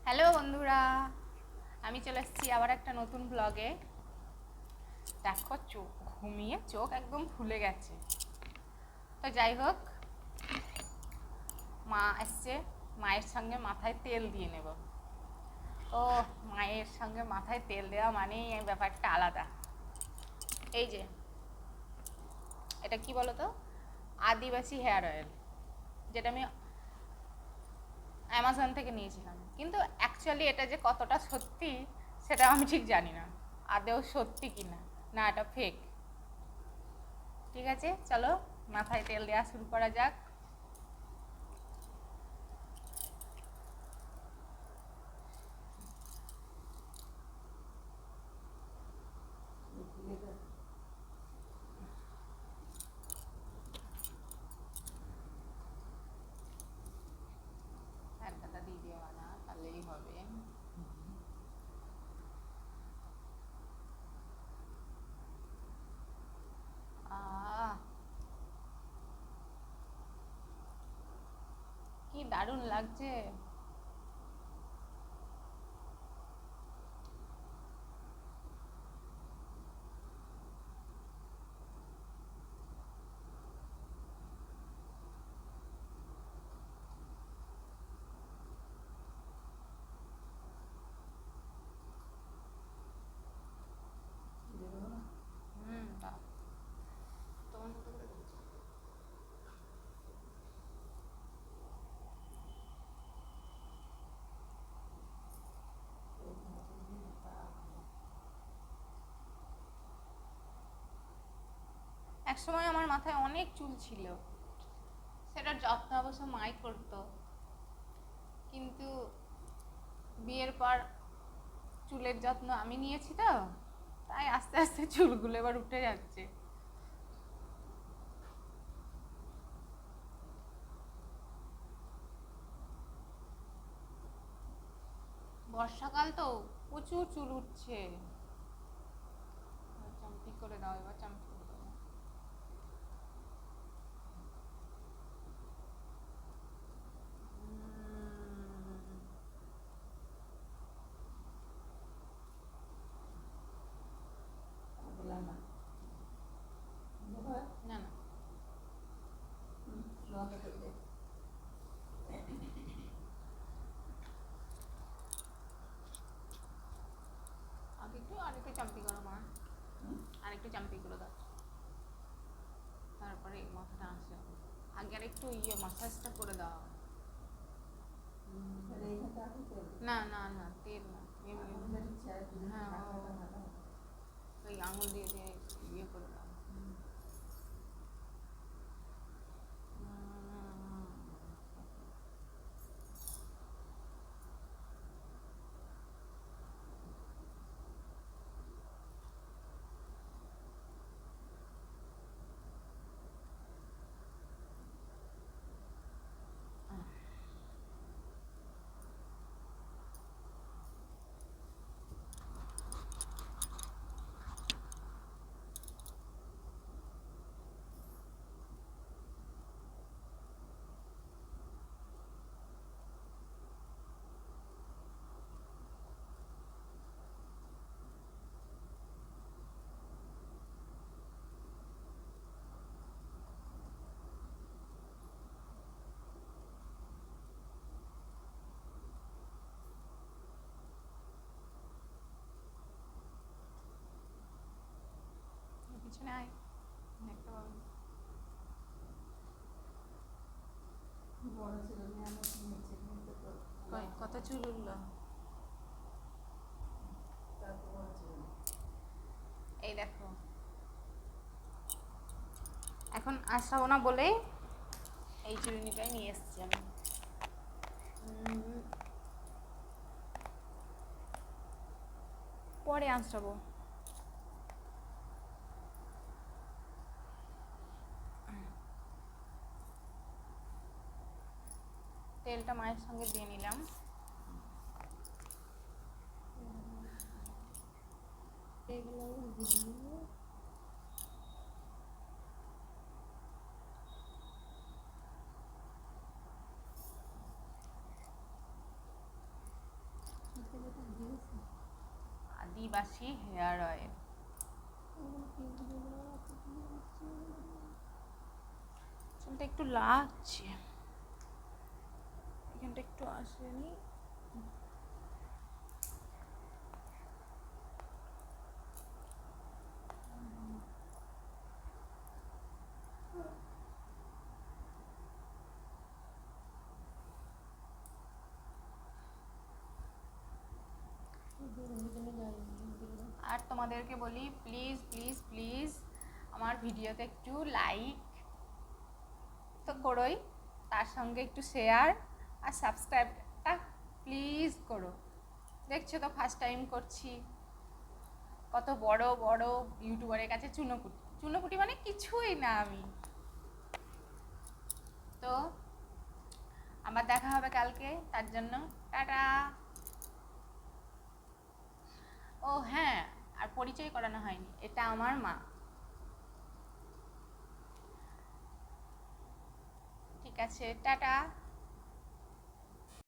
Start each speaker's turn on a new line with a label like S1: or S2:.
S1: Hello বন্ধুরা, আমি চলে এসেছি আবার একটা নতুন ব্লগে। দেখো চোখ ঘুমিয়ে চোখ একদম ফুলে গেছে। তো যাই হোক, মা এসছে, মায়ের সঙ্গে মাথায় তেল দিয়ে নেব। ও, মায়ের সঙ্গে মাথায় তেল দেওয়া মানেই এই ব্যাপারটা আলাদা। এই যে, এটা কি বলো তো, আদিবাসী হেয়ার অয়েল, যেটা আমি অ্যামাজন থেকে নিয়েছিলাম। কিন্তু অ্যাকচুয়ালি এটা যে কতটা সত্যি সেটা আমি ঠিক জানি না, আদেও সত্যি কি না, না এটা ফেক। ঠিক আছে, চলো মাথায় তেল দেওয়া শুরু করা যাক। হ্যান্ডটা দিয়ে দেওয়া না, তাহলেই হবে। আহ, কি দারুণ লাগছে। দাও। তোমার মতো করে দেবো। এক সময় আমার মাথায় অনেক চুল ছিল, সেটার যত্ন অবশ্য মাই করতো। কিন্তু বিয়ের পর চুলের যত্ন আমি নিয়েছি, তো তাই আস্তে আস্তে চুলগুলো এবার উঠে যাচ্ছে। বর্ষাকাল তো, প্রচুর চুল উঠছে। চাম্পি করে দাও, এবার চাম্পি করে দাও। না না, আরেকটু চাম্পি করো মা, আরেকটু চাম্পি করে দাও, তারপরে এই মাথাটা আসে। আগে আর একটু মাসাজটা করে দাও। না না না, তেল না, হ্যাঁ, ওই আঙুল দিয়ে দিয়ে করে দাও। পিছনে আয়, দেখতে পাবো। কত চুল উঠলো। এই দেখো, এখন আসাবো না বলেই এই চিরুনিটাই নিয়ে এসছি আমি। পরে আসাবো। তেলটা মায়ের সঙ্গে দিয়ে নিলাম। আদিবাসী হেয়ার অয়েল। চুলটা একটু লাগছে, এখানটা একটু আসেনি। আর তোমাদেরকে বলি, প্লিজ প্লিজ প্লিজ আমার ভিডিওতে একটু লাইক তো করোই, তার সঙ্গে একটু শেয়ার আর সাবস্ক্রাইবটা প্লিজ করো। দেখছো তো ফার্স্ট টাইম করছি, কত বড় বড় ইউটিউবারের কাছে চুনোপুটি, চুনোপুটি মানে কিছুই না আমি। তো আবার দেখা হবে কালকে, তার জন্য টাটা। ও হ্যাঁ, আর পরিচয় করানো হয়নি, এটা আমার মা। ঠিক আছে, টাটা।